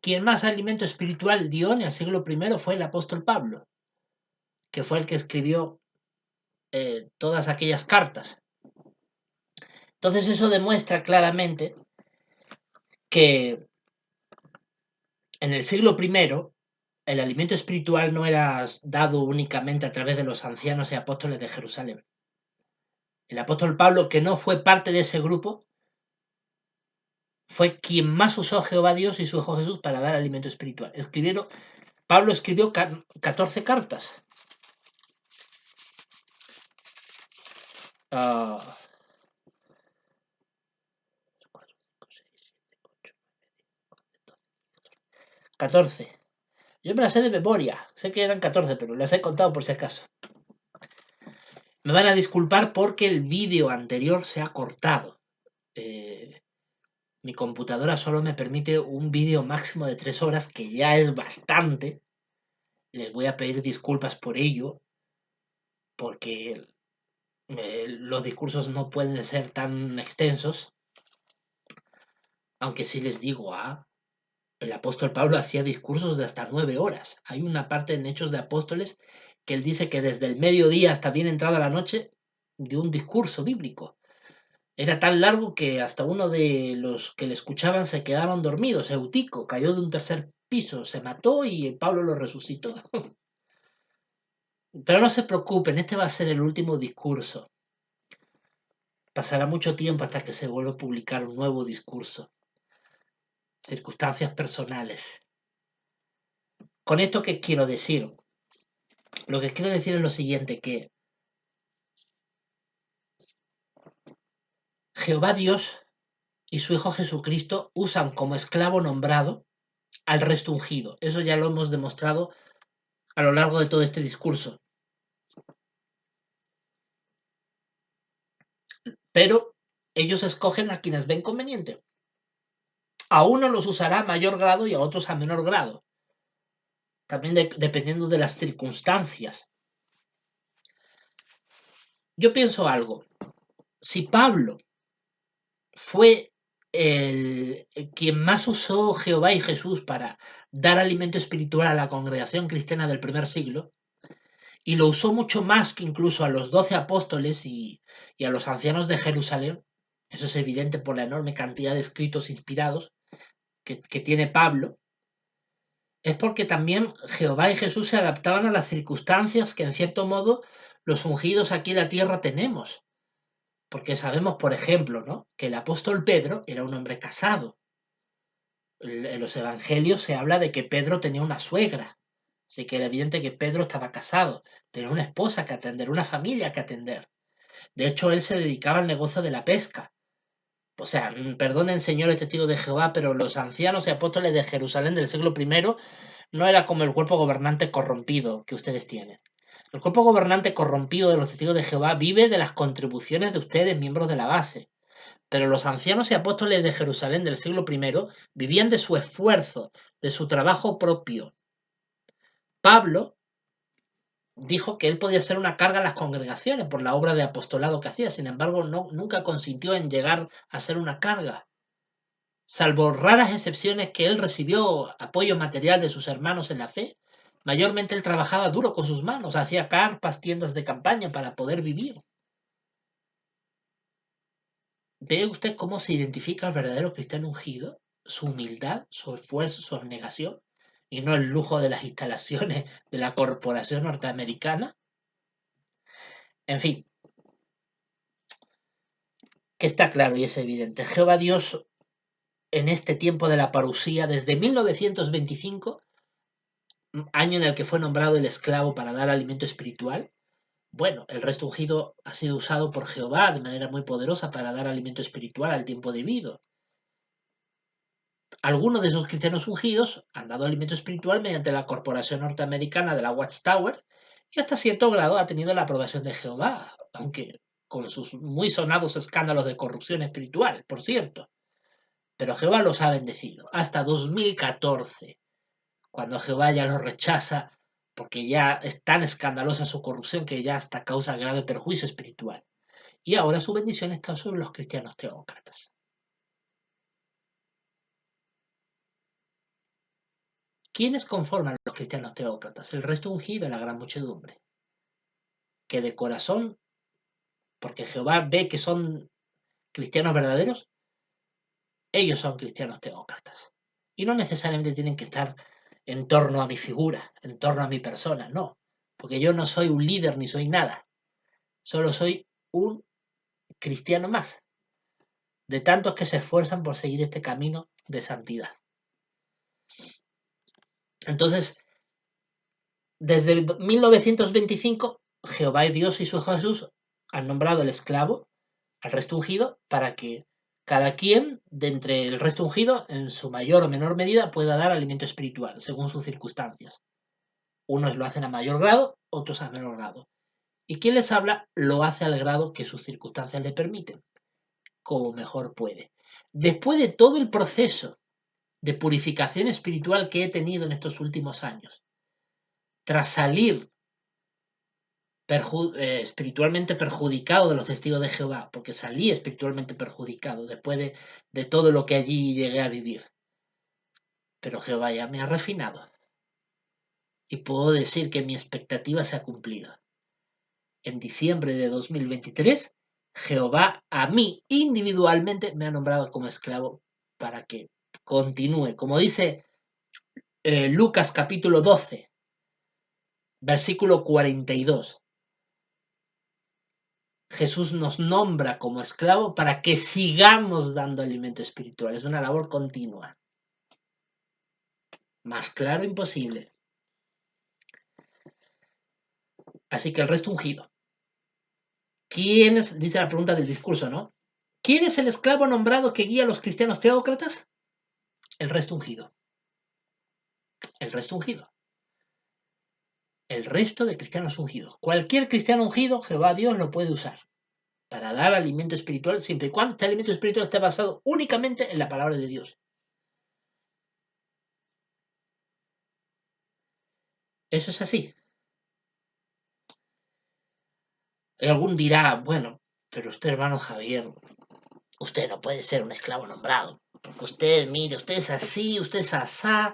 quien más alimento espiritual dio en el siglo I fue el apóstol Pablo, que fue el que escribió todas aquellas cartas. Entonces eso demuestra claramente que en el siglo I el alimento espiritual no era dado únicamente a través de los ancianos y apóstoles de Jerusalén. El apóstol Pablo, que no fue parte de ese grupo, fue quien más usó a Jehová Dios y su Hijo Jesús para dar alimento espiritual. Pablo escribió 14 cartas. Uh, 14. Yo me las sé de memoria. Sé que eran 14, pero las he contado por si acaso. Me van a disculpar porque el vídeo anterior se ha cortado. Mi computadora solo me permite un vídeo máximo de 3 horas, que ya es bastante. Les voy a pedir disculpas por ello, porque los discursos no pueden ser tan extensos. Aunque sí les digo, el apóstol Pablo hacía discursos de hasta 9 horas. Hay una parte en Hechos de Apóstoles que él dice que desde el mediodía hasta bien entrada la noche dio un discurso bíblico. Era tan largo que hasta uno de los que le escuchaban se quedaron dormidos. Eutico cayó de un tercer piso, se mató y Pablo lo resucitó. Pero no se preocupen, este va a ser el último discurso. Pasará mucho tiempo hasta que se vuelva a publicar un nuevo discurso. Circunstancias personales. ¿Con esto qué quiero decir? Lo que quiero decir es lo siguiente, que Jehová Dios y su Hijo Jesucristo usan como esclavo nombrado al resto ungido. Eso ya lo hemos demostrado a lo largo de todo este discurso. Pero ellos escogen a quienes ven conveniente. A uno los usará a mayor grado y a otros a menor grado. También dependiendo de las circunstancias. Yo pienso algo. Si Pablo fue quien más usó Jehová y Jesús para dar alimento espiritual a la congregación cristiana del primer siglo, y lo usó mucho más que incluso a los 12 apóstoles y a los ancianos de Jerusalén, eso es evidente por la enorme cantidad de escritos inspirados que tiene Pablo, es porque también Jehová y Jesús se adaptaban a las circunstancias que en cierto modo los ungidos aquí en la tierra tenemos. Porque sabemos, por ejemplo, ¿no?, que el apóstol Pedro era un hombre casado. En los evangelios se habla de que Pedro tenía una suegra. Así que era evidente que Pedro estaba casado, tenía una esposa que atender, una familia que atender. De hecho, él se dedicaba al negocio de la pesca. O sea, perdonen, señores testigos de Jehová, pero los ancianos y apóstoles de Jerusalén del siglo I no era como el cuerpo gobernante corrompido que ustedes tienen. El cuerpo gobernante corrompido de los testigos de Jehová vive de las contribuciones de ustedes, miembros de la base. Pero los ancianos y apóstoles de Jerusalén del siglo I vivían de su esfuerzo, de su trabajo propio. Pablo dijo que él podía ser una carga a las congregaciones por la obra de apostolado que hacía. Sin embargo, nunca consintió en llegar a ser una carga. Salvo raras excepciones que él recibió apoyo material de sus hermanos en la fe, mayormente él trabajaba duro con sus manos, hacía carpas, tiendas de campaña para poder vivir. ¿Ve usted cómo se identifica al verdadero cristiano ungido? Su humildad, su esfuerzo, su abnegación, y no el lujo de las instalaciones de la corporación norteamericana. En fin, que está claro y es evidente. Jehová Dios, en este tiempo de la parusía, desde 1925, año en el que fue nombrado el esclavo para dar alimento espiritual, bueno, el resto ungido ha sido usado por Jehová de manera muy poderosa para dar alimento espiritual al tiempo debido. Algunos de esos cristianos ungidos han dado alimento espiritual mediante la corporación norteamericana de la Watchtower y hasta cierto grado ha tenido la aprobación de Jehová, aunque con sus muy sonados escándalos de corrupción espiritual, por cierto. Pero Jehová los ha bendecido hasta 2014, cuando Jehová ya los rechaza porque ya es tan escandalosa su corrupción que ya hasta causa grave perjuicio espiritual. Y ahora su bendición está sobre los cristianos teócratas. ¿Quiénes conforman los cristianos teócratas? El resto ungido, la gran muchedumbre, que de corazón, porque Jehová ve que son cristianos verdaderos, ellos son cristianos teócratas. Y no necesariamente tienen que estar en torno a mi figura, en torno a mi persona, no, porque yo no soy un líder ni soy nada, solo soy un cristiano más, de tantos que se esfuerzan por seguir este camino de santidad. Entonces, desde 1925, Jehová y Dios y su Jesús han nombrado el esclavo al resto ungido para que cada quien de entre el resto ungido, en su mayor o menor medida, pueda dar alimento espiritual, según sus circunstancias. Unos lo hacen a mayor grado, otros a menor grado. Y quien les habla lo hace al grado que sus circunstancias le permiten, como mejor puede. Después de todo el proceso de purificación espiritual que he tenido en estos últimos años, tras salir espiritualmente perjudicado de los testigos de Jehová, porque salí espiritualmente perjudicado después de todo lo que allí llegué a vivir. Pero Jehová ya me ha refinado y puedo decir que mi expectativa se ha cumplido. En diciembre de 2023, Jehová a mí individualmente me ha nombrado como esclavo para que continúe. Como dice Lucas capítulo 12, versículo 42. Jesús nos nombra como esclavo para que sigamos dando alimento espiritual. Es una labor continua. Más claro imposible. Así que el resto ungido. ¿Quién es? Dice la pregunta del discurso, ¿no? ¿Quién es el esclavo nombrado que guía a los cristianos teócratas? El resto ungido. El resto ungido. El resto de cristianos ungidos. Cualquier cristiano ungido, Jehová Dios lo puede usar para dar alimento espiritual, siempre y cuando este alimento espiritual esté basado únicamente en la palabra de Dios. Eso es así. Y algún dirá, bueno, pero usted, hermano Javier, usted no puede ser un esclavo nombrado, porque usted, mire, usted es así, usted es asá,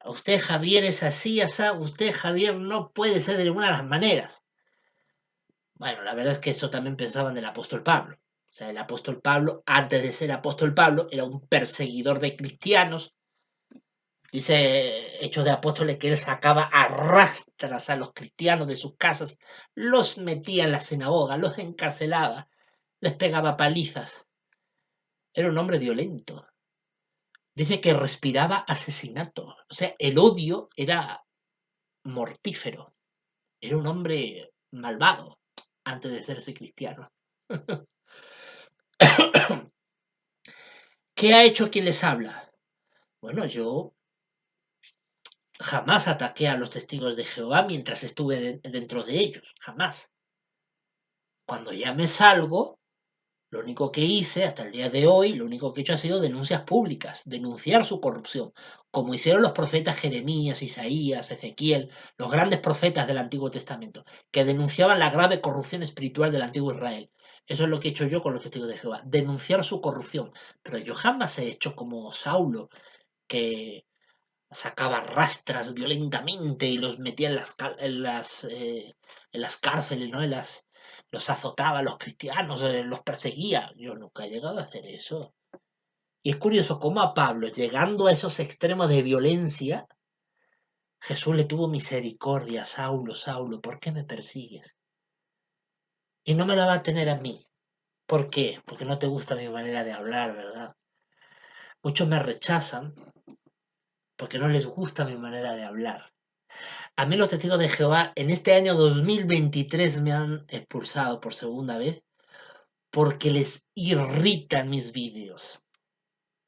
usted Javier es así, asá, usted Javier no puede ser de ninguna de las maneras. Bueno, la verdad es que eso también pensaban del apóstol Pablo. O sea, el apóstol Pablo, antes de ser apóstol Pablo, era un perseguidor de cristianos. Dice Hechos de Apóstoles que él sacaba a rastras a los cristianos de sus casas, los metía en la sinagoga, los encarcelaba, les pegaba palizas. Era un hombre violento. Dice que respiraba asesinato. O sea, el odio era mortífero. Era un hombre malvado antes de serse cristiano. ¿Qué ha hecho quien les habla? Bueno, yo jamás ataqué a los testigos de Jehová mientras estuve dentro de ellos. Jamás. Cuando ya me salgo, lo único que hice hasta el día de hoy, lo único que he hecho ha sido denuncias públicas, denunciar su corrupción, como hicieron los profetas Jeremías, Isaías, Ezequiel, los grandes profetas del Antiguo Testamento, que denunciaban la grave corrupción espiritual del antiguo Israel. Eso es lo que he hecho yo con los testigos de Jehová, denunciar su corrupción. Pero yo jamás he hecho como Saulo, que sacaba rastras violentamente y los metía en las cárceles, ¿no? Los azotaba a los cristianos, los perseguía. Yo nunca he llegado a hacer eso. Y es curioso cómo a Pablo, llegando a esos extremos de violencia, Jesús le tuvo misericordia. Saulo, Saulo, ¿por qué me persigues? Y no me la va a tener a mí. ¿Por qué? Porque no te gusta mi manera de hablar, ¿verdad? Muchos me rechazan porque no les gusta mi manera de hablar. A mí los testigos de Jehová en este año 2023 me han expulsado por segunda vez porque les irritan mis vídeos.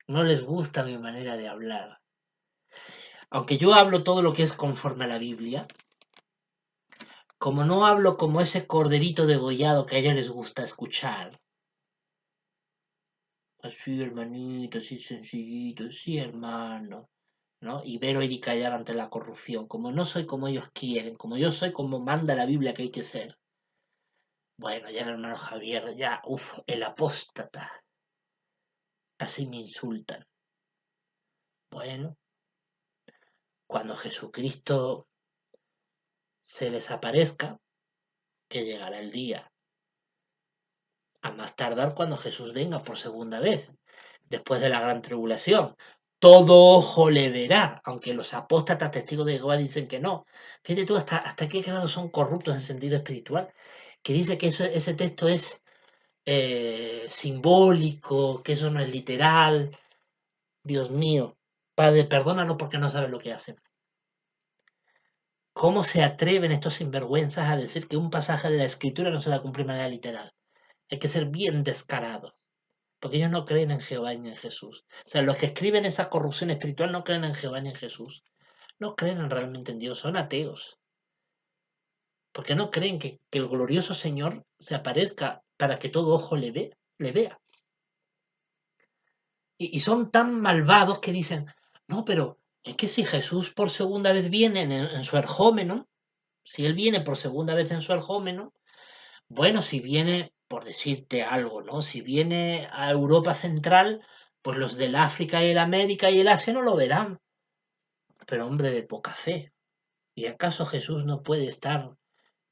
No les gusta mi manera de hablar. Aunque yo hablo todo lo que es conforme a la Biblia, como no hablo como ese corderito degollado que a ellos les gusta escuchar, así hermanito, así sencillito, sí hermano, ¿no? Y ver oír y callar ante la corrupción, como no soy como ellos quieren, como yo soy como manda la Biblia que hay que ser. Bueno, ya el hermano Javier, ya, el apóstata. Así me insultan. Bueno, cuando Jesucristo se les aparezca, que llegará el día, a más tardar cuando Jesús venga por segunda vez, después de la gran tribulación. Todo ojo le verá, aunque los apóstatas testigos de Jehová dicen que no. Fíjate tú hasta qué grado son corruptos en sentido espiritual, que dice que ese texto es simbólico, que eso no es literal. Dios mío, Padre, perdónalo porque no saben lo que hacen. ¿Cómo se atreven estos sinvergüenzas a decir que un pasaje de la Escritura no se va a cumplir de manera literal? Hay que ser bien descarado, porque ellos no creen en Jehová ni en Jesús. O sea, los que escriben esa corrupción espiritual no creen en Jehová ni en Jesús. No creen realmente en Dios, son ateos. Porque no creen que el glorioso Señor se aparezca para que todo ojo le vea. Y son tan malvados que dicen, no, pero es que si Jesús por segunda vez viene en su erjómeno, si Él viene por segunda vez en su erjómeno, bueno, si viene, por decirte algo, ¿no? Si viene a Europa Central, pues los del África y el América y el Asia no lo verán. Pero hombre de poca fe. ¿Y acaso Jesús no puede estar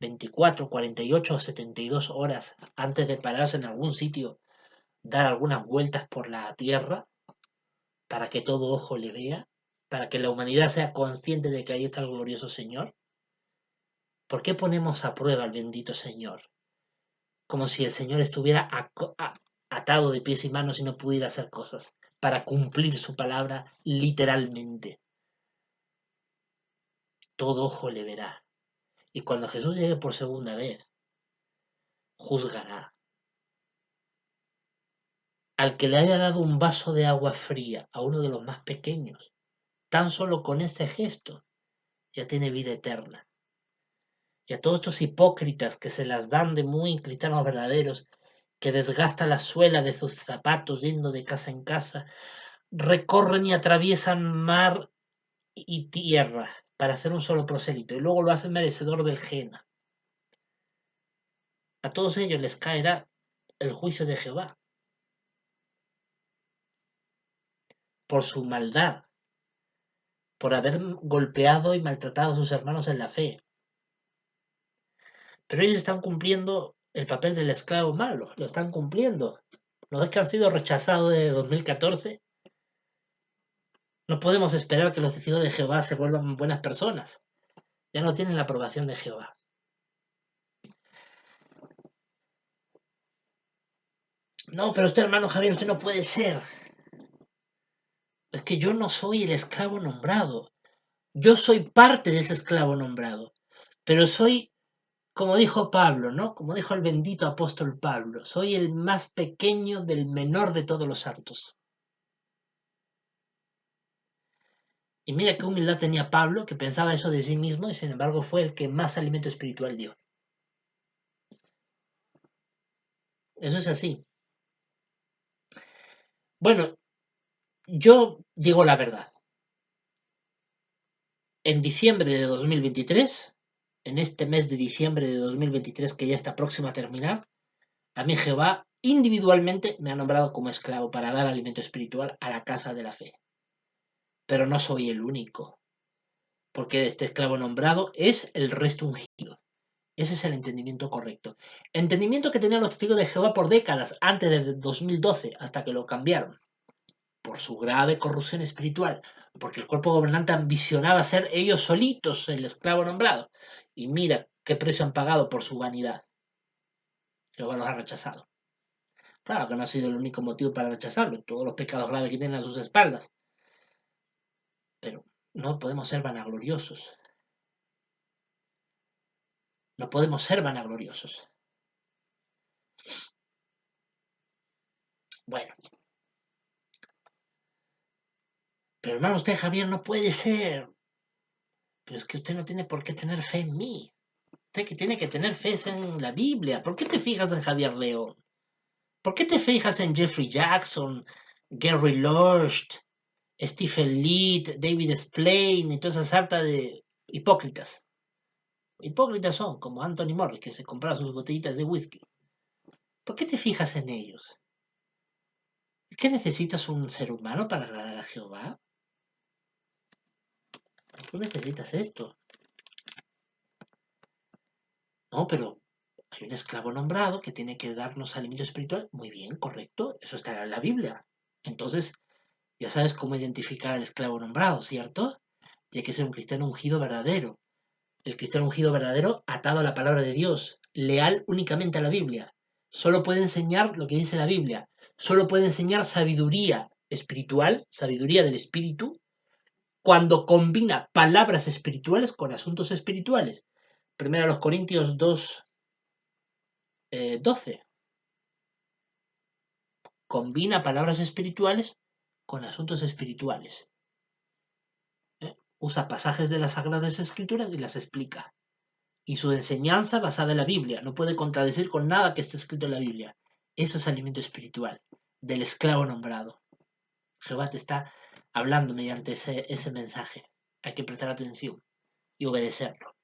24, 48 o 72 horas antes de pararse en algún sitio, dar algunas vueltas por la tierra para que todo ojo le vea? ¿Para que la humanidad sea consciente de que ahí está el glorioso Señor? ¿Por qué ponemos a prueba al bendito Señor? Como si el Señor estuviera atado de pies y manos y no pudiera hacer cosas para cumplir su palabra literalmente. Todo ojo le verá. Y cuando Jesús llegue por segunda vez, juzgará. Al que le haya dado un vaso de agua fría a uno de los más pequeños, tan solo con ese gesto, ya tiene vida eterna. Y a todos estos hipócritas que se las dan de muy cristianos verdaderos, que desgastan la suela de sus zapatos yendo de casa en casa, recorren y atraviesan mar y tierra para hacer un solo prosélito, y luego lo hacen merecedor del Gehenna. A todos ellos les caerá el juicio de Jehová por su maldad, por haber golpeado y maltratado a sus hermanos en la fe. Pero ellos están cumpliendo el papel del esclavo malo, lo están cumpliendo. ¿No es que han sido rechazados de 2014? No podemos esperar que los testigos de Jehová se vuelvan buenas personas. Ya no tienen la aprobación de Jehová. No, pero usted, hermano Javier, usted no puede ser. Es que yo no soy el esclavo nombrado. Yo soy parte de ese esclavo nombrado. Pero soy, como dijo Pablo, ¿no? Como dijo el bendito apóstol Pablo, soy el más pequeño del menor de todos los santos. Y mira qué humildad tenía Pablo, que pensaba eso de sí mismo y sin embargo fue el que más alimento espiritual dio. Eso es así. Bueno, yo digo la verdad. En diciembre de 2023, en este mes de diciembre de 2023 que ya está próximo a terminar, a mí Jehová individualmente me ha nombrado como esclavo para dar alimento espiritual a la casa de la fe. Pero no soy el único, porque este esclavo nombrado es el resto ungido. Ese es el entendimiento correcto. Entendimiento que tenían los testigos de Jehová por décadas, antes de 2012, hasta que lo cambiaron. Por su grave corrupción espiritual, porque el cuerpo gobernante ambicionaba ser ellos solitos el esclavo nombrado. Y mira qué precio han pagado por su vanidad. Jehová los ha rechazado. Claro que no ha sido el único motivo para rechazarlo, todos los pecados graves que tienen a sus espaldas. Pero no podemos ser vanagloriosos. No podemos ser vanagloriosos. Bueno. Pero hermano, usted, Javier, no puede ser. Pero es que usted no tiene por qué tener fe en mí. Usted que tiene que tener fe en la Biblia. ¿Por qué te fijas en Javier León? ¿Por qué te fijas en Jeffrey Jackson, Gary Lorst, Stephen Lead, David Splane y toda esa sarta de hipócritas? Hipócritas son como Anthony Morris, que se compraba sus botellitas de whisky. ¿Por qué te fijas en ellos? ¿Es que necesitas un ser humano para agradar a Jehová? tú necesitas esto. No, pero hay un esclavo nombrado que tiene que darnos alimento espiritual. Muy bien, correcto, eso está en la Biblia. Entonces, ya sabes cómo identificar al esclavo nombrado, ¿cierto? Tiene que ser un cristiano ungido verdadero. El cristiano ungido verdadero atado a la palabra de Dios, leal únicamente a la Biblia. Solo puede enseñar lo que dice la Biblia. Solo puede enseñar sabiduría espiritual, sabiduría del espíritu, cuando combina palabras espirituales con asuntos espirituales. Primero a los Corintios 2, 12. Combina palabras espirituales con asuntos espirituales. Usa pasajes de las Sagradas Escrituras y las explica. Y su enseñanza basada en la Biblia no puede contradecir con nada que esté escrito en la Biblia. Eso es alimento espiritual del esclavo nombrado. Jehová te está hablando mediante ese mensaje. Hay que prestar atención y obedecerlo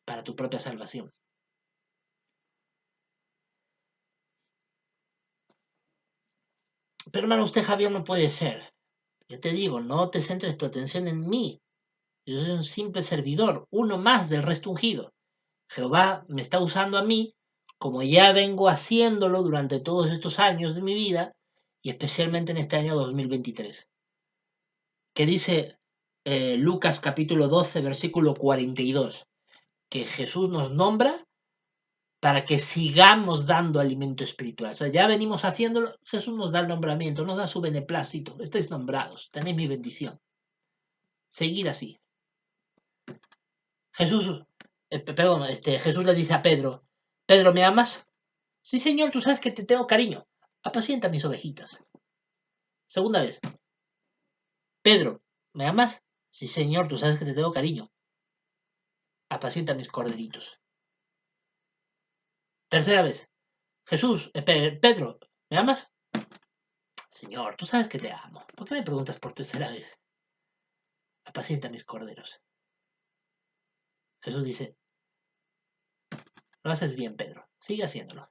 para tu propia salvación. Pero hermano, usted, Javier, no puede ser. Yo te digo, no te centres tu atención en mí. Yo soy un simple servidor, uno más del resto ungido. Jehová me está usando a mí, como ya vengo haciéndolo durante todos estos años de mi vida, y especialmente en este año 2023. Que dice Lucas capítulo 12, versículo 42, que Jesús nos nombra para que sigamos dando alimento espiritual. O sea, ya venimos haciéndolo, Jesús nos da el nombramiento, nos da su beneplácito. Estáis nombrados, tenéis mi bendición. Seguir así. Jesús le dice a Pedro, Pedro, ¿me amas? Sí, Señor, tú sabes que te tengo cariño. Apacienta mis ovejitas. Segunda vez. Pedro, ¿me amas? Sí, Señor, tú sabes que te tengo cariño. Apacienta mis corderitos. Tercera vez. Jesús, Pedro, ¿me amas? Señor, tú sabes que te amo. ¿Por qué me preguntas por tercera vez? Apacienta mis corderos. Jesús dice, lo haces bien, Pedro. Sigue haciéndolo.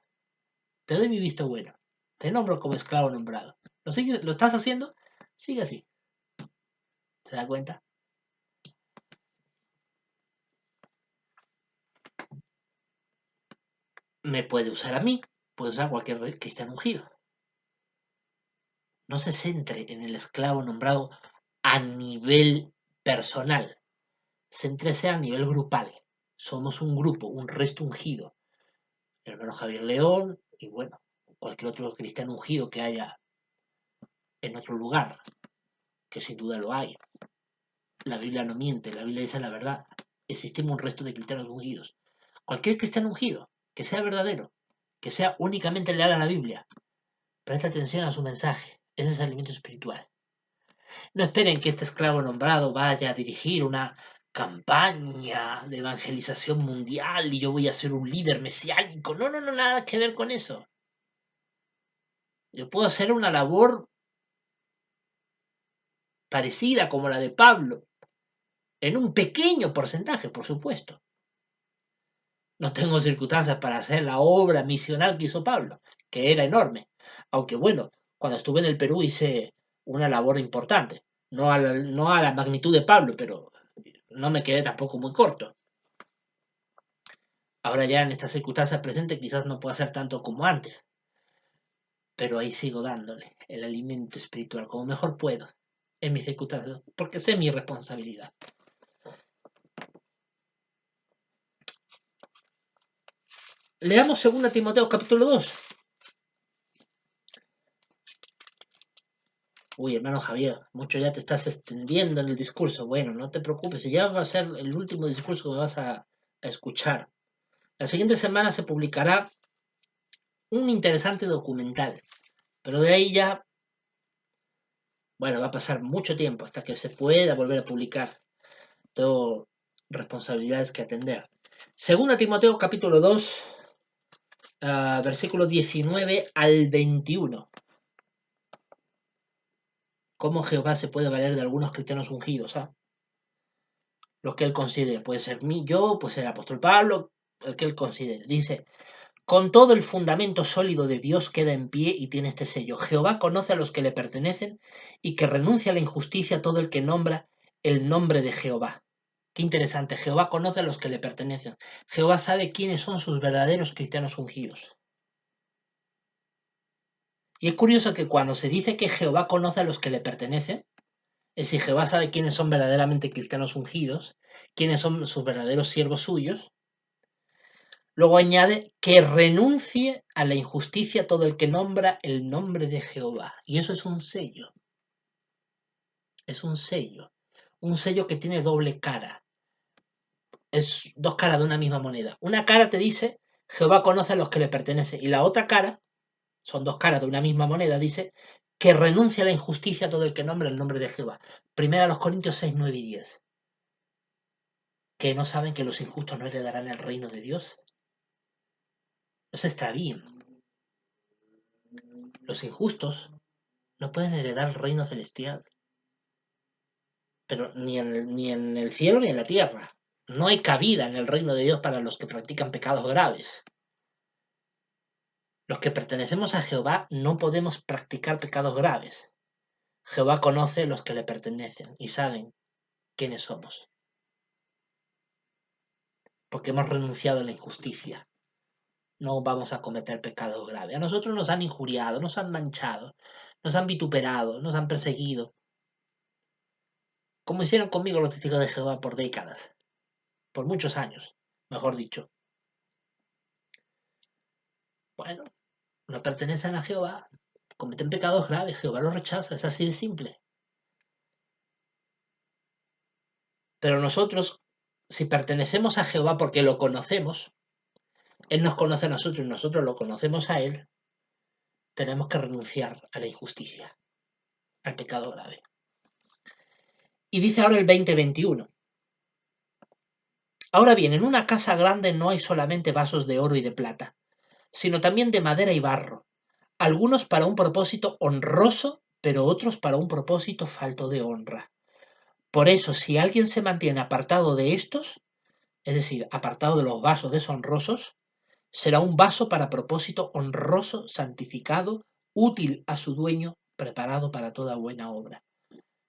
Te doy mi visto bueno. Te nombro como esclavo nombrado. ¿Lo estás haciendo? Sigue así. ¿Se da cuenta? Me puede usar a mí. Puede usar a cualquier cristiano ungido. No se centre en el esclavo nombrado a nivel personal. Céntrese a nivel grupal. Somos un grupo, un resto ungido. El hermano Javier León y bueno, cualquier otro cristiano ungido que haya en otro lugar, que sin duda lo hay. La Biblia no miente, la Biblia dice la verdad. Existimos un resto de cristianos ungidos. Cualquier cristiano ungido, que sea verdadero, que sea únicamente leal a la Biblia, presta atención a su mensaje. Ese es alimento espiritual. No esperen que este esclavo nombrado vaya a dirigir una campaña de evangelización mundial y yo voy a ser un líder mesiánico. No, nada que ver con eso. Yo puedo hacer una labor parecida como la de Pablo, en un pequeño porcentaje, por supuesto. No tengo circunstancias para hacer la obra misional que hizo Pablo, que era enorme. Aunque bueno, cuando estuve en el Perú hice una labor importante. No a la magnitud de Pablo, pero no me quedé tampoco muy corto. Ahora ya en estas circunstancias presentes quizás no pueda hacer tanto como antes. Pero ahí sigo dándole el alimento espiritual como mejor puedo en mis circunstancias, porque sé mi responsabilidad. Leamos 2 Timoteo capítulo 2. Uy, hermano Javier, mucho ya te estás extendiendo en el discurso. Bueno, no te preocupes, ya va a ser el último discurso que me vas a escuchar. La siguiente semana se publicará un interesante documental, pero de ahí ya, bueno, va a pasar mucho tiempo hasta que se pueda volver a publicar. Tengo responsabilidades que atender. 2 Timoteo capítulo 2, versículo 19 al 21. Cómo Jehová se puede valer de algunos cristianos ungidos, los que él considere. Puede ser yo, puede ser el apóstol Pablo, el que él considere. Dice, con todo el fundamento sólido de Dios queda en pie y tiene este sello. Jehová conoce a los que le pertenecen y que renuncia a la injusticia a todo el que nombra el nombre de Jehová. Qué interesante. Jehová conoce a los que le pertenecen. Jehová sabe quiénes son sus verdaderos cristianos ungidos. Y es curioso que cuando se dice que Jehová conoce a los que le pertenecen, es decir, Jehová sabe quiénes son verdaderamente cristianos ungidos, quiénes son sus verdaderos siervos suyos, luego añade que renuncie a la injusticia todo el que nombra el nombre de Jehová. Y eso es un sello. Es un sello. Un sello que tiene doble cara. Es dos caras de una misma moneda. Una cara te dice, Jehová conoce a los que le pertenecen. Y la otra cara, son dos caras de una misma moneda, dice, que renuncia a la injusticia todo el que nombra el nombre de Jehová. Primera a los Corintios 6, 9 y 10. ¿Que no saben que los injustos no heredarán el reino de Dios? No se extravíen. Los injustos no pueden heredar el reino celestial. Pero ni en el cielo ni en la tierra. No hay cabida en el reino de Dios para los que practican pecados graves. Los que pertenecemos a Jehová no podemos practicar pecados graves. Jehová conoce los que le pertenecen y saben quiénes somos. Porque hemos renunciado a la injusticia. No vamos a cometer pecados graves. A nosotros nos han injuriado, nos han manchado, nos han vituperado, nos han perseguido. Como hicieron conmigo los testigos de Jehová por décadas. Por muchos años, mejor dicho. Bueno, no pertenecen a Jehová, cometen pecados graves, Jehová los rechaza, es así de simple. Pero nosotros, si pertenecemos a Jehová porque lo conocemos, Él nos conoce a nosotros y nosotros lo conocemos a Él, tenemos que renunciar a la injusticia, al pecado grave. Y dice ahora el 20:21. Ahora bien, en una casa grande no hay solamente vasos de oro y de plata, sino también de madera y barro, algunos para un propósito honroso, pero otros para un propósito falto de honra. Por eso, si alguien se mantiene apartado de estos, es decir, apartado de los vasos deshonrosos, será un vaso para propósito honroso, santificado, útil a su dueño, preparado para toda buena obra.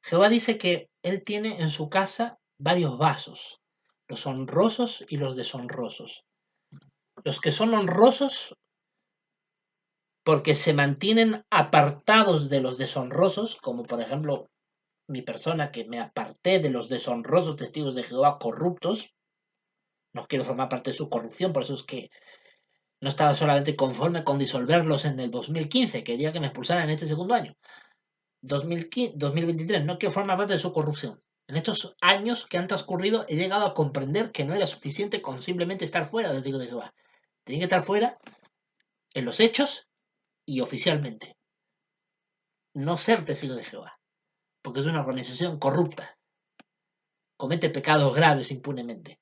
Jehová dice que él tiene en su casa varios vasos, los honrosos y los deshonrosos. Los que son honrosos porque se mantienen apartados de los deshonrosos, como por ejemplo mi persona, que me aparté de los deshonrosos testigos de Jehová corruptos, no quiero formar parte de su corrupción, por eso es que no estaba solamente conforme con disolverlos en el 2015, quería que me expulsaran en este segundo año. 2023, no quiero formar parte de su corrupción. En estos años que han transcurrido he llegado a comprender que no era suficiente con simplemente estar fuera del testigo de Jehová. Tenía que estar fuera en los hechos y oficialmente. No ser testigo de Jehová, porque es una organización corrupta. Comete pecados graves impunemente.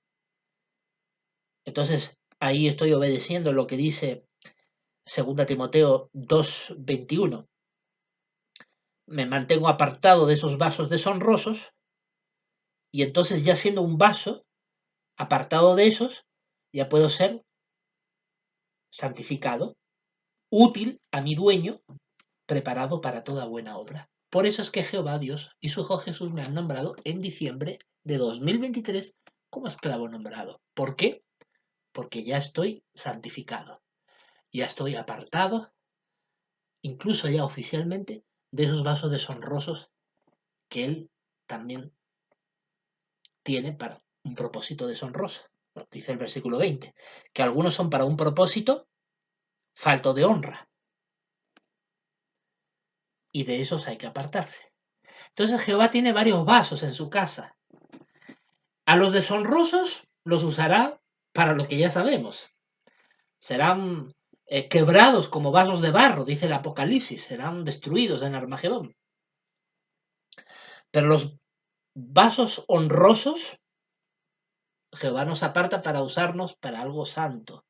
Entonces, ahí estoy obedeciendo lo que dice 2 Timoteo 2:21. Me mantengo apartado de esos vasos deshonrosos y entonces ya siendo un vaso apartado de esos, ya puedo ser santificado, útil a mi dueño, preparado para toda buena obra. Por eso es que Jehová Dios y su Hijo Jesús me han nombrado en diciembre de 2023 como esclavo nombrado. ¿Por qué? Porque ya estoy santificado, ya estoy apartado, incluso ya oficialmente, de esos vasos deshonrosos que Él también tiene para un propósito deshonroso. Dice el versículo 20, que algunos son para un propósito falto de honra. Y de esos hay que apartarse. Entonces Jehová tiene varios vasos en su casa. A los deshonrosos los usará para lo que ya sabemos. Serán quebrados como vasos de barro, dice el Apocalipsis, serán destruidos en Armagedón. Pero los vasos honrosos, Jehová nos aparta para usarnos para algo santo,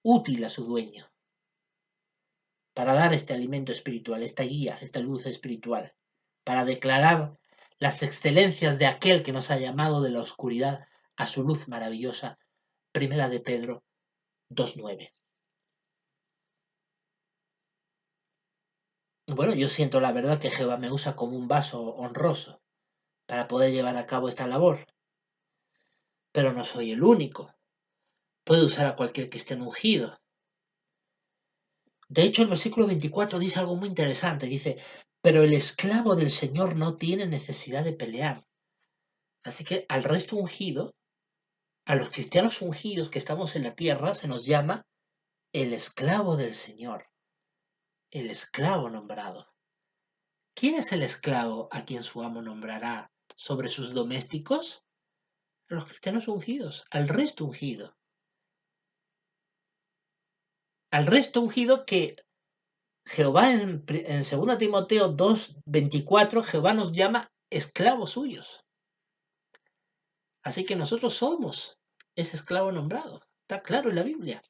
útil a su dueño, para dar este alimento espiritual, esta guía, esta luz espiritual, para declarar las excelencias de aquel que nos ha llamado de la oscuridad a su luz maravillosa. Primera de Pedro 2:9. Bueno, yo siento la verdad que Jehová me usa como un vaso honroso para poder llevar a cabo esta labor. pero no soy el único. Puede usar a cualquier cristiano ungido. De hecho, el versículo 24 dice algo muy interesante. Dice, pero el esclavo del Señor no tiene necesidad de pelear. Así que al resto ungido, a los cristianos ungidos que estamos en la tierra, se nos llama el esclavo del Señor, el esclavo nombrado. ¿Quién es el esclavo a quien su amo nombrará sobre sus domésticos? A los cristianos ungidos, al resto ungido. Al resto ungido que Jehová en 2 Timoteo 2:24, Jehová nos llama esclavos suyos. Así que nosotros somos ese esclavo nombrado. Está claro en la Biblia.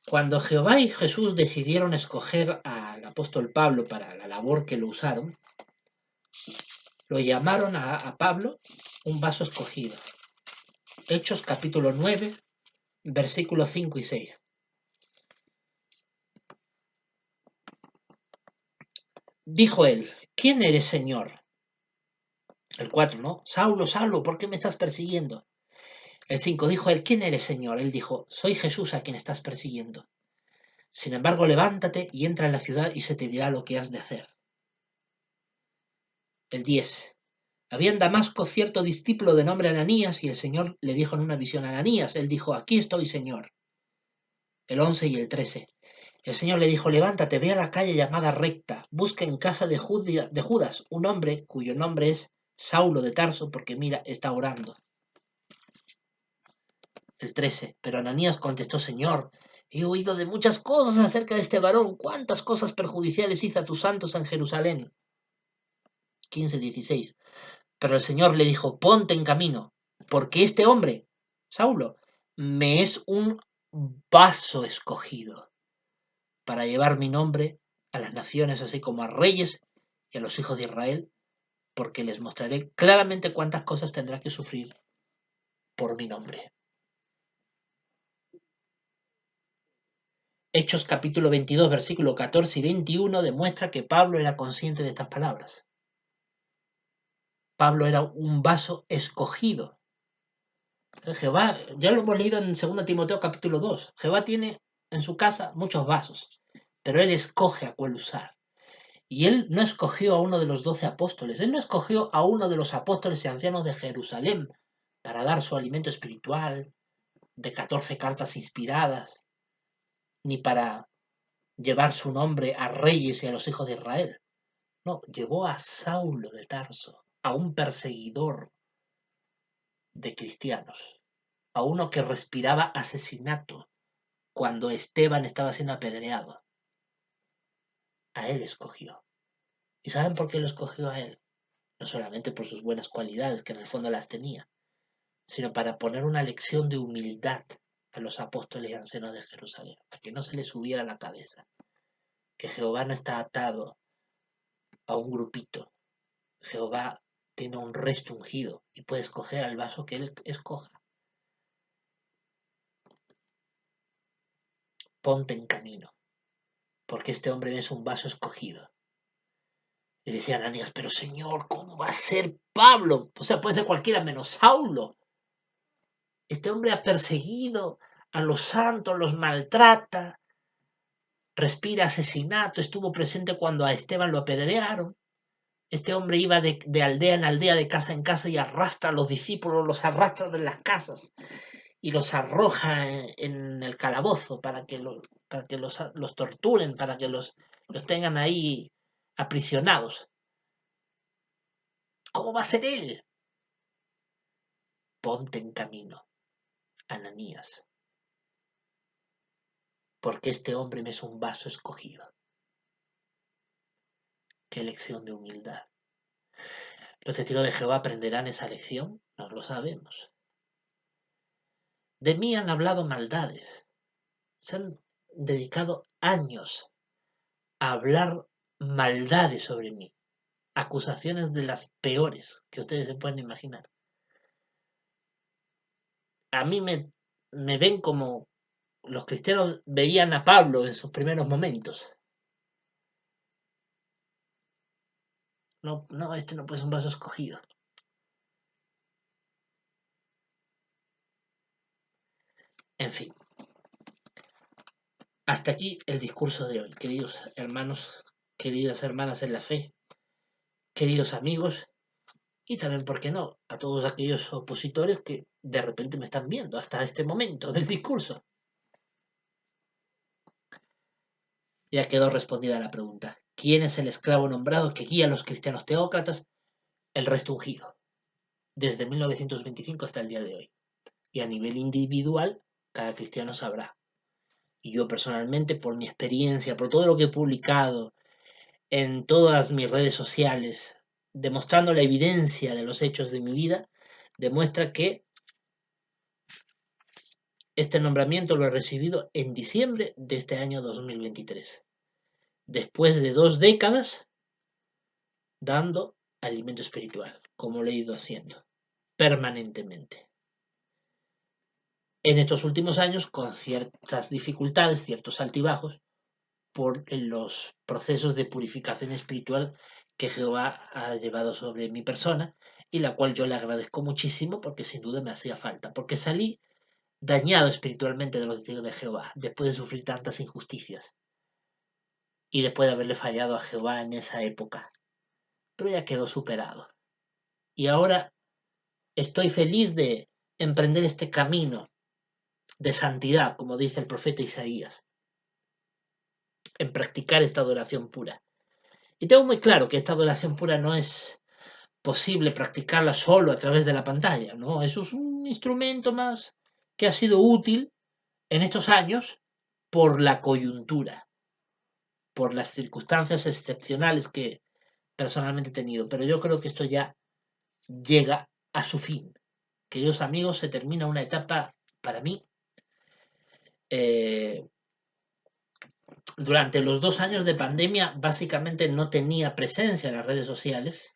Cuando Jehová y Jesús decidieron escoger al apóstol Pablo para la labor que lo usaron, lo llamaron a Pablo un vaso escogido. Hechos capítulo 9, versículos 5 y 6. Dijo él, ¿quién eres, Señor? El 4, ¿no? Saulo, Saulo, ¿por qué me estás persiguiendo? El 5, dijo él, ¿quién eres, Señor? Él dijo, soy Jesús a quien estás persiguiendo. Sin embargo, levántate y entra en la ciudad y se te dirá lo que has de hacer. El 10. Había en Damasco cierto discípulo de nombre Ananías y el Señor le dijo en una visión a Ananías. Él dijo, aquí estoy, Señor. El 11 y el 13. El Señor le dijo, levántate, ve a la calle llamada Recta, busca en casa de Judas un hombre cuyo nombre es Saulo de Tarso, porque mira, está orando. El 13. Pero Ananías contestó, Señor, he oído de muchas cosas acerca de este varón, cuántas cosas perjudiciales hizo a tus santos en Jerusalén. 15-16. Pero el Señor le dijo, ponte en camino, porque este hombre, Saulo, me es un vaso escogido para llevar mi nombre a las naciones, así como a reyes y a los hijos de Israel, porque les mostraré claramente cuántas cosas tendrá que sufrir por mi nombre. Hechos capítulo 22, versículo 14 y 21 demuestra que Pablo era consciente de estas palabras. Pablo era un vaso escogido. Jehová, ya lo hemos leído en 2 Timoteo capítulo 2. Jehová tiene en su casa muchos vasos, pero él escoge a cuál usar. Y él no escogió a uno de los 12 apóstoles, él no escogió a uno de los apóstoles y ancianos de Jerusalén para dar su alimento espiritual de 14 cartas inspiradas, ni para llevar su nombre a reyes y a los hijos de Israel. No, llevó a Saulo de Tarso, a un perseguidor de cristianos, a uno que respiraba asesinato cuando Esteban estaba siendo apedreado. A él escogió. ¿Y saben por qué lo escogió a él? No solamente por sus buenas cualidades, que en el fondo las tenía, sino para poner una lección de humildad a los apóstoles y ancianos de Jerusalén, a que no se les subiera la cabeza, que Jehová no está atado a un grupito. Jehová tiene un resto ungido y puede escoger al vaso que él escoja. Ponte en camino, porque este hombre es un vaso escogido. Y decía Ananías, pero Señor, ¿cómo va a ser Pablo? O sea, puede ser cualquiera menos Saulo. Este hombre ha perseguido a los santos, los maltrata, respira asesinato, estuvo presente cuando a Esteban lo apedrearon. Este hombre iba de aldea en aldea, de casa en casa y arrastra a los discípulos, los arrastra de las casas y los arroja en el calabozo para que los torturen, para que los tengan ahí aprisionados. ¿Cómo va a ser él? Ponte en camino, Ananías, porque este hombre me es un vaso escogido. Qué lección de humildad. ¿Los testigos de Jehová aprenderán esa lección? No lo sabemos. De mí han hablado maldades. Se han dedicado años a hablar maldades sobre mí. Acusaciones de las peores que ustedes se pueden imaginar. A mí me ven como los cristianos veían a Pablo en sus primeros momentos. No, este no puede ser un vaso escogido. En fin, hasta aquí el discurso de hoy, queridos hermanos, queridas hermanas en la fe, queridos amigos y también, ¿por qué no?, a todos aquellos opositores que de repente me están viendo hasta este momento del discurso. Ya quedó respondida la pregunta. ¿Quién es el esclavo nombrado que guía a los cristianos teócratas? El resto ungido, desde 1925 hasta el día de hoy. Y a nivel individual, cada cristiano sabrá. Y yo personalmente, por mi experiencia, por todo lo que he publicado en todas mis redes sociales, demostrando la evidencia de los hechos de mi vida, demuestra que este nombramiento lo he recibido en diciembre de este año 2023, después de 2 décadas dando alimento espiritual, como lo he ido haciendo permanentemente. En estos últimos años, con ciertas dificultades, ciertos altibajos, por los procesos de purificación espiritual que Jehová ha llevado sobre mi persona y la cual yo le agradezco muchísimo porque sin duda me hacía falta, porque salí dañado espiritualmente de los testigos de Jehová después de sufrir tantas injusticias y después de haberle fallado a Jehová en esa época. Pero ya quedó superado. Y ahora estoy feliz de emprender este camino de santidad, como dice el profeta Isaías, en practicar esta adoración pura. Y tengo muy claro que esta adoración pura no es posible practicarla solo a través de la pantalla, ¿no? Eso es un instrumento más que ha sido útil en estos años por la coyuntura, por las circunstancias excepcionales que personalmente he tenido. Pero yo creo que esto ya llega a su fin. Queridos amigos, se termina una etapa para mí. Durante los 2 años de pandemia básicamente no tenía presencia en las redes sociales.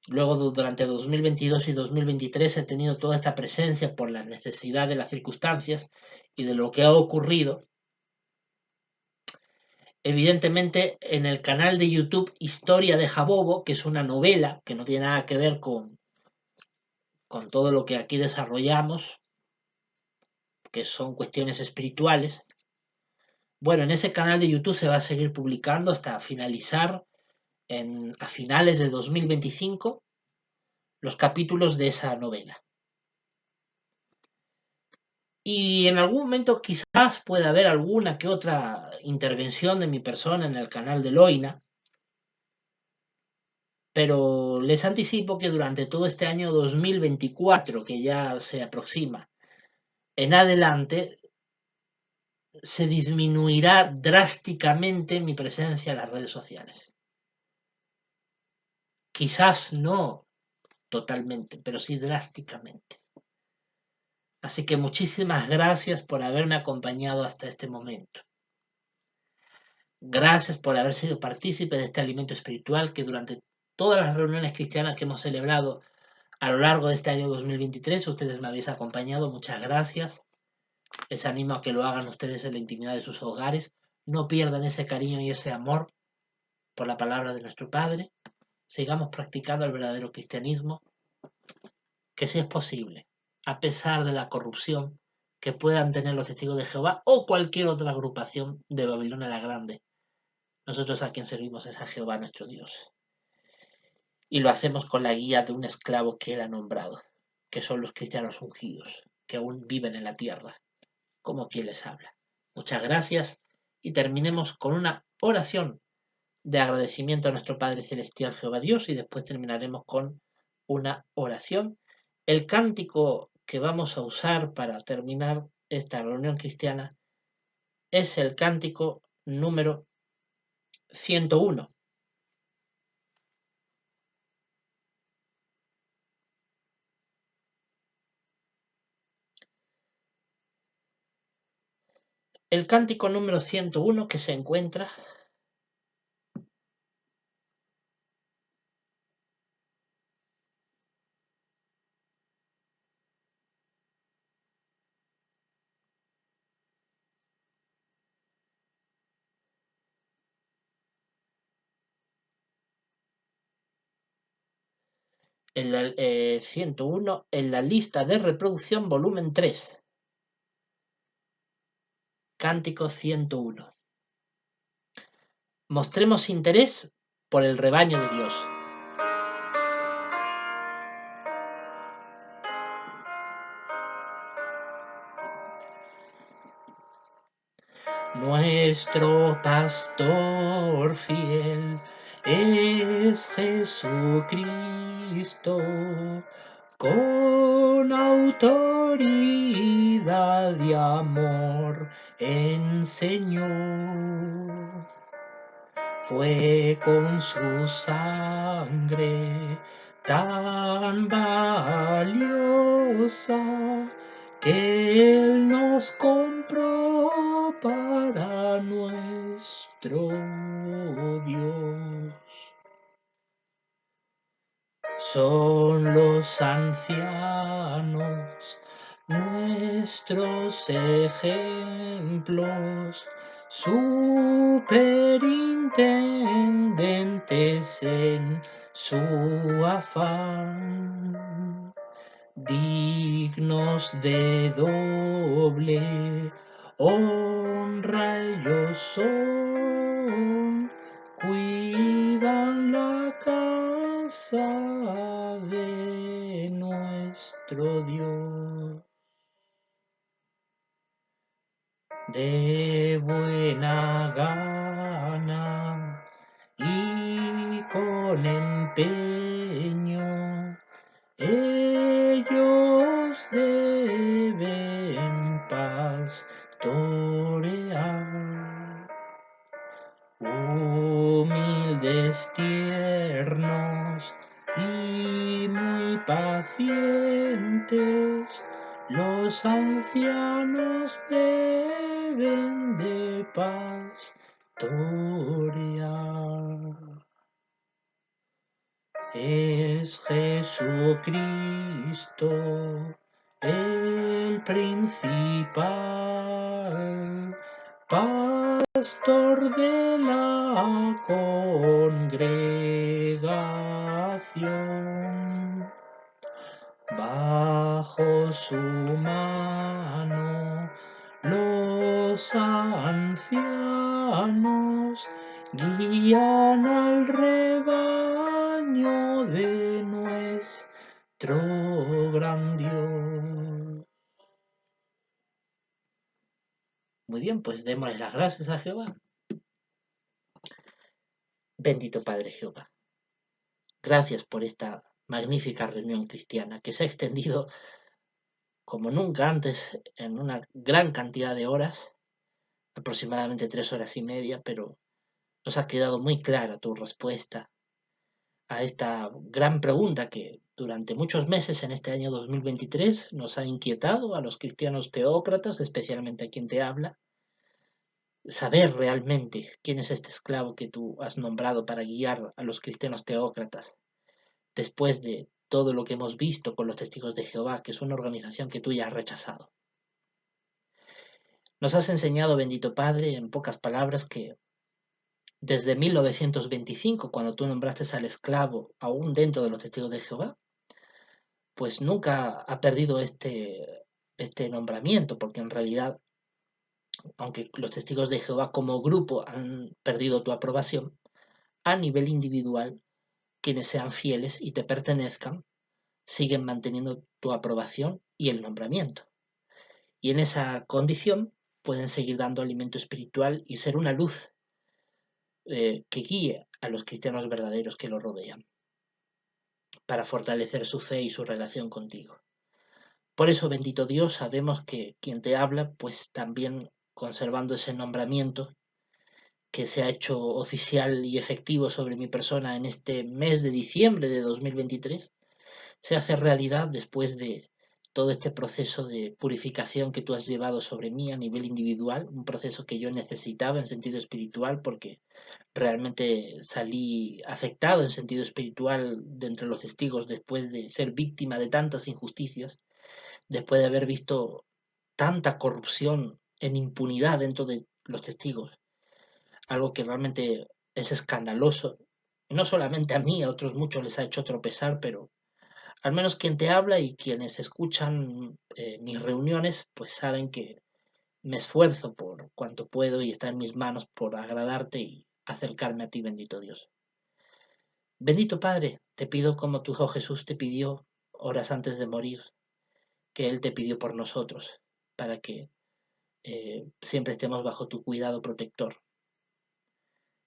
Luego, durante 2022 y 2023 he tenido toda esta presencia por la necesidad de las circunstancias y de lo que ha ocurrido. Evidentemente, en el canal de YouTube Historia de Jabobo, que es una novela que no tiene nada que ver con todo lo que aquí desarrollamos, que son cuestiones espirituales. Bueno, en ese canal de YouTube se va a seguir publicando hasta finalizar a finales de 2025 los capítulos de esa novela. Y en algún momento quizás pueda haber alguna que otra intervención de mi persona en el canal de Loina, pero les anticipo que durante todo este año 2024, que ya se aproxima, en adelante se disminuirá drásticamente mi presencia en las redes sociales. Quizás no totalmente, pero sí drásticamente. Así que muchísimas gracias por haberme acompañado hasta este momento. Gracias por haber sido partícipe de este alimento espiritual que durante todas las reuniones cristianas que hemos celebrado a lo largo de este año 2023, ustedes me habéis acompañado. Muchas gracias. Les animo a que lo hagan ustedes en la intimidad de sus hogares. No pierdan ese cariño y ese amor por la palabra de nuestro Padre. Sigamos practicando el verdadero cristianismo, que si es posible, a pesar de la corrupción que puedan tener los testigos de Jehová o cualquier otra agrupación de Babilonia la Grande. Nosotros a quien servimos es a Jehová nuestro Dios. Y lo hacemos con la guía de un esclavo que él ha nombrado, que son los cristianos ungidos, que aún viven en la tierra, como quien les habla. Muchas gracias y terminemos con una oración de agradecimiento a nuestro Padre Celestial Jehová Dios y después terminaremos con una oración. El cántico que vamos a usar para terminar esta reunión cristiana es el cántico número 101. El cántico número 101 que se encuentra en la 101 en la lista de reproducción volumen 3. Cántico 101. Mostremos interés por el rebaño de Dios. Nuestro pastor fiel es Jesucristo, con autoridad y amor enseñó. Fue con su sangre tan valiosa que Él nos compró para nuestro Dios. Son los ancianos nuestros ejemplos, superintendentes en su afán, dignos de doble honra ellos son, cuidan la casa de nuestro Dios. De buena gana y con empeño ellos deben pastorear. Humildes, tiernos y muy pacientes, los ancianos deben de pastorear. Es Jesucristo el principal pastor de la congregación. Bajo su mano los ancianos guían al rebaño de nuestro gran Dios. Muy bien, pues démosle las gracias a Jehová. Bendito Padre Jehová, gracias por esta magnífica reunión cristiana que se ha extendido como nunca antes en una gran cantidad de horas, aproximadamente 3 horas y media, pero nos ha quedado muy clara tu respuesta a esta gran pregunta que durante muchos meses en este año 2023 nos ha inquietado a los cristianos teócratas, especialmente a quien te habla, saber realmente quién es este esclavo que tú has nombrado para guiar a los cristianos teócratas, después de todo lo que hemos visto con los Testigos de Jehová, que es una organización que tú ya has rechazado. Nos has enseñado, bendito Padre, en pocas palabras, que desde 1925, cuando tú nombraste al esclavo aún dentro de los Testigos de Jehová, pues nunca ha perdido este nombramiento, porque en realidad, aunque los Testigos de Jehová como grupo han perdido tu aprobación, a nivel individual, quienes sean fieles y te pertenezcan, siguen manteniendo tu aprobación y el nombramiento. Y en esa condición pueden seguir dando alimento espiritual y ser una luz que guíe a los cristianos verdaderos que lo rodean, para fortalecer su fe y su relación contigo. Por eso, bendito Dios, sabemos que quien te habla, pues también conservando ese nombramiento que se ha hecho oficial y efectivo sobre mi persona en este mes de diciembre de 2023, se hace realidad después de todo este proceso de purificación que tú has llevado sobre mí a nivel individual, un proceso que yo necesitaba en sentido espiritual porque realmente salí afectado en sentido espiritual de entre los testigos después de ser víctima de tantas injusticias, después de haber visto tanta corrupción en impunidad dentro de los testigos, algo que realmente es escandaloso. No solamente a mí, a otros muchos les ha hecho tropezar, pero al menos quien te habla y quienes escuchan mis reuniones, pues saben que Me esfuerzo por cuanto puedo y está en mis manos por agradarte y acercarme a ti, bendito Dios. Bendito Padre, te pido como tu Hijo Jesús te pidió horas antes de morir, que Él te pidió por nosotros, para que siempre estemos bajo tu cuidado protector.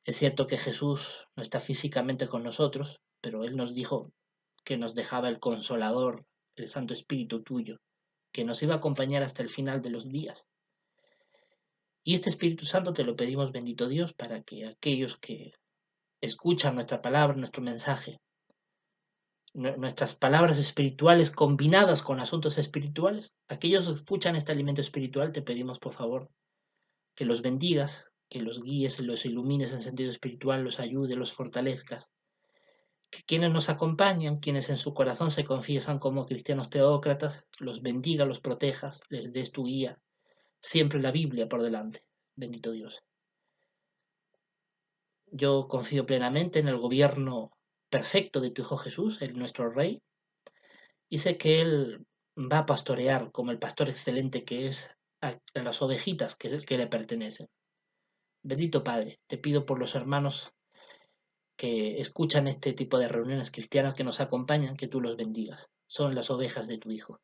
Es cierto que Jesús no está físicamente con nosotros, pero Él nos dijo que nos dejaba el Consolador, el Santo Espíritu tuyo, que nos iba a acompañar hasta el final de los días. Y este Espíritu Santo te lo pedimos, bendito Dios, para que aquellos que escuchan nuestra palabra, nuestro mensaje, nuestras palabras espirituales combinadas con asuntos espirituales, aquellos que escuchan este alimento espiritual, te pedimos por favor que los bendigas, que los guíes, los ilumines en sentido espiritual, los ayude, los fortalezcas, que quienes nos acompañan, quienes en su corazón se confiesan como cristianos teócratas, los bendiga, los protejas, les des tu guía, siempre la Biblia por delante, bendito Dios. Yo confío plenamente en el gobierno perfecto de tu Hijo Jesús, el nuestro Rey, y sé que Él va a pastorear como el pastor excelente que es a las ovejitas que le pertenecen. Bendito Padre, te pido por los hermanos que escuchan este tipo de reuniones cristianas que nos acompañan, que tú los bendigas. Son las ovejas de tu Hijo.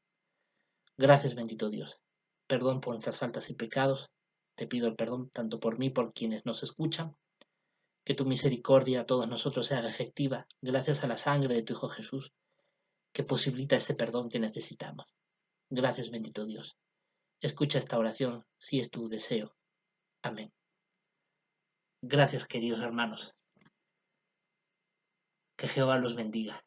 Gracias, bendito Dios. Perdón por nuestras faltas y pecados. Te pido el perdón tanto por mí, por quienes nos escuchan. Que tu misericordia a todos nosotros se haga efectiva gracias a la sangre de tu Hijo Jesús, que posibilita ese perdón que necesitamos. Gracias, bendito Dios. Escucha esta oración si es tu deseo. Amén. Gracias, queridos hermanos. Que Jehová los bendiga.